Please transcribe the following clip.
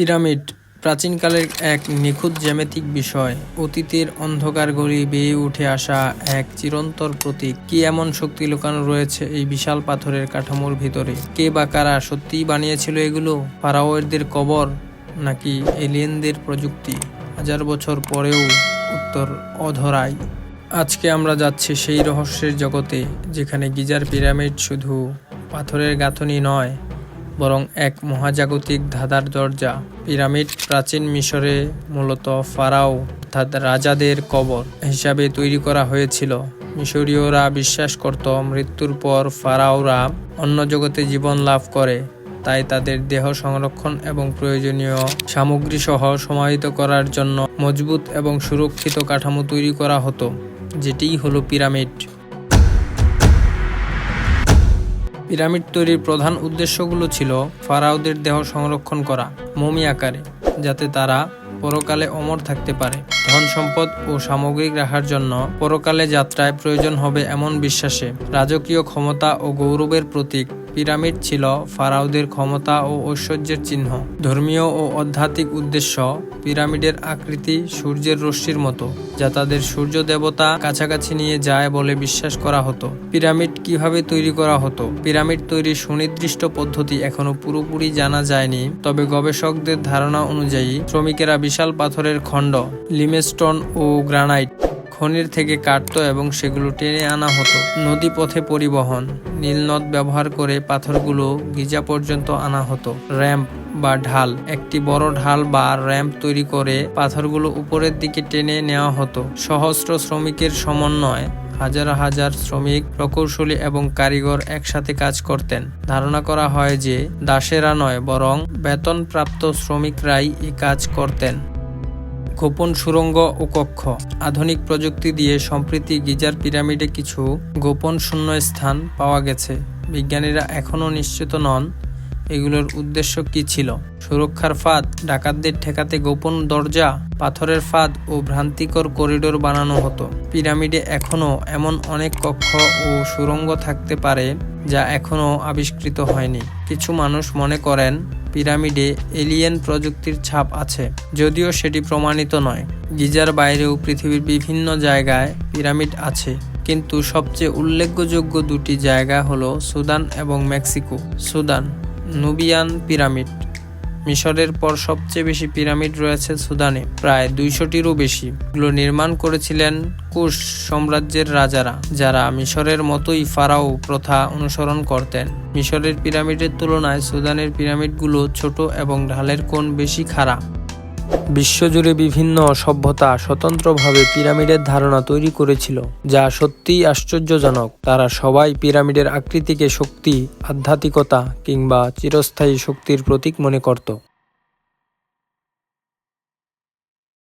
Pyramid প্রাচীনকালের এক নিখুঁত জ্যামিতিক বিষয়, অতীতের অন্ধকার গলি বেয়ে উঠে আসা এক চিরন্তর প্রতীক। কি এমন শক্তি লুকানো রয়েছে এই বিশাল পাথরের কাঠামোর ভিতরে? কে বা কারা সত্যিই বানিয়েছিল এগুলো? ফারাওদের কবর নাকি এলিয়েনদের প্রযুক্তি? হাজার বছর পরেও উত্তর অধরাই। আজকে আমরা যাচ্ছি সেই রহস্যের জগতে, যেখানে গিজার পিরামিড শুধু পাথরের গাঁথনি নয়, বরং এক মহাজাগতিক ধাঁধার দরজা। পিরামিড প্রাচীন মিশরে মূলত ফারাও অর্থাৎ রাজাদের কবর হিসাবে তৈরি করা হয়েছিল। মিশরীয়রা বিশ্বাস করত মৃত্যুর পর ফারাওরা অন্য জগতে জীবন লাভ করে, তাই তাদের দেহ সংরক্ষণ এবং প্রয়োজনীয় সামগ্রী সহ সমাহিত করার জন্য মজবুত এবং সুরক্ষিত কাঠামো তৈরি করা হতো, যেটিই হলো পিরামিড। পিরামিড তৈরির প্রধান উদ্দেশ্যগুলো ছিল ফারাওদের দেহ সংরক্ষণ করা মমি আকারে, যাতে তারা পরকালে অমর থাকতে পারে, ধন সম্পদ ও সামগ্রিক রাখার জন্য পরকালে যাত্রায় প্রয়োজন হবে এমন বিশ্বাসে, রাজকীয় ক্ষমতা ও গৌরবের প্রতীক। পিরামিড ছিল ফারাওদের ক্ষমতা ও ঐশ্বর্যের চিহ্ন। ধর্মীয় ও আধ্যাত্মিক উদ্দেশ্য, পিরামিডের আকৃতি সূর্যের রশ্মির মতো, যা তাদের সূর্য দেবতা কাছাকাছি নিয়ে যায় বলে বিশ্বাস করা হতো। পিরামিড কিভাবে তৈরি করা হতো? পিরামিড তৈরির সুনির্দিষ্ট পদ্ধতি এখনো পুরোপুরি জানা যায়নি, তবে গবেষকদের ধারণা অনুযায়ী শ্রমিকেরা বিশাল পাথরের খণ্ড, লিমেস্টোন ও গ্রানাইট খনির থেকে কাটত এবং সেগুলো টেনে আনা হতো। নদী পথে পরিবহন, নীলনদ ব্যবহার করে পাথরগুলো গিজা পর্যন্ত আনা হতো। র্যাম্প বা ঢাল, একটি বড় ঢাল বা র্যাম্প তৈরি করে পাথরগুলো উপরের দিকে টেনে নেওয়া হতো। সহস্র শ্রমিকের সমন্বয়, হাজার হাজার শ্রমিক, প্রকৌশলী এবং কারিগর একসাথে কাজ করতেন। ধারণা করা হয় যে দাসেরা নয়, বরং বেতনপ্রাপ্ত শ্রমিকরাই এই কাজ করতেন। গোপন সুড়ঙ্গ ও কক্ষ, আধুনিক প্রযুক্তি দিয়ে সম্প্রতি গিজার পিরামিডে কিছু গোপন শূন্যস্থান পাওয়া গেছে। বিজ্ঞানীরা এখনও নিশ্চিত নন এগুলোর উদ্দেশ্য কি ছিল। সুরক্ষার ফাঁদ, ডাকাতদের ঠেকাতে গোপন দরজা, পাথরের ফাঁদ ও ভ্রান্তিকর করিডোর বানানো হতো। পিরামিডে এখনও এমন অনেক কক্ষ ও সুড়ঙ্গ থাকতে পারে যা এখনও আবিষ্কৃত হয়নি। কিছু মানুষ মনে করেন পিরামিডে এলিয়েন প্রযুক্তির ছাপ আছে, যদিও সেটি প্রমাণিত নয়। গিজার বাইরেও পৃথিবীর বিভিন্ন জায়গায় পিরামিড আছে, কিন্তু সবচেয়ে উল্লেখযোগ্য দুটি জায়গা হলো সুদান এবং মেক্সিকো। Sudan, Nubian pyramid. মিশরের পর সবচেয়ে বেশি পিরামিড রয়েছে সুদানে, প্রায় 200টিরও বেশি। এগুলো নির্মাণ করেছিলেন কুশ সাম্রাজ্যের রাজারা, যারা মিশরের মতোই ফারাও প্রথা অনুসরণ করতেন। মিশরের পিরামিডের তুলনায় সুদানের পিরামিডগুলো ছোট এবং ঢালের কোণ বেশি খাড়া। বিশ্বজুড়ে বিভিন্ন সভ্যতা স্বতন্ত্রভাবে পিরামিডের ধারণা তৈরি করেছিল, যা সত্যিই আশ্চর্যজনক। তারা সবাই পিরামিডের আকৃতিকে শক্তি, আধ্যাত্মিকতা কিংবা চিরস্থায়ী শক্তির প্রতীক মনে করত।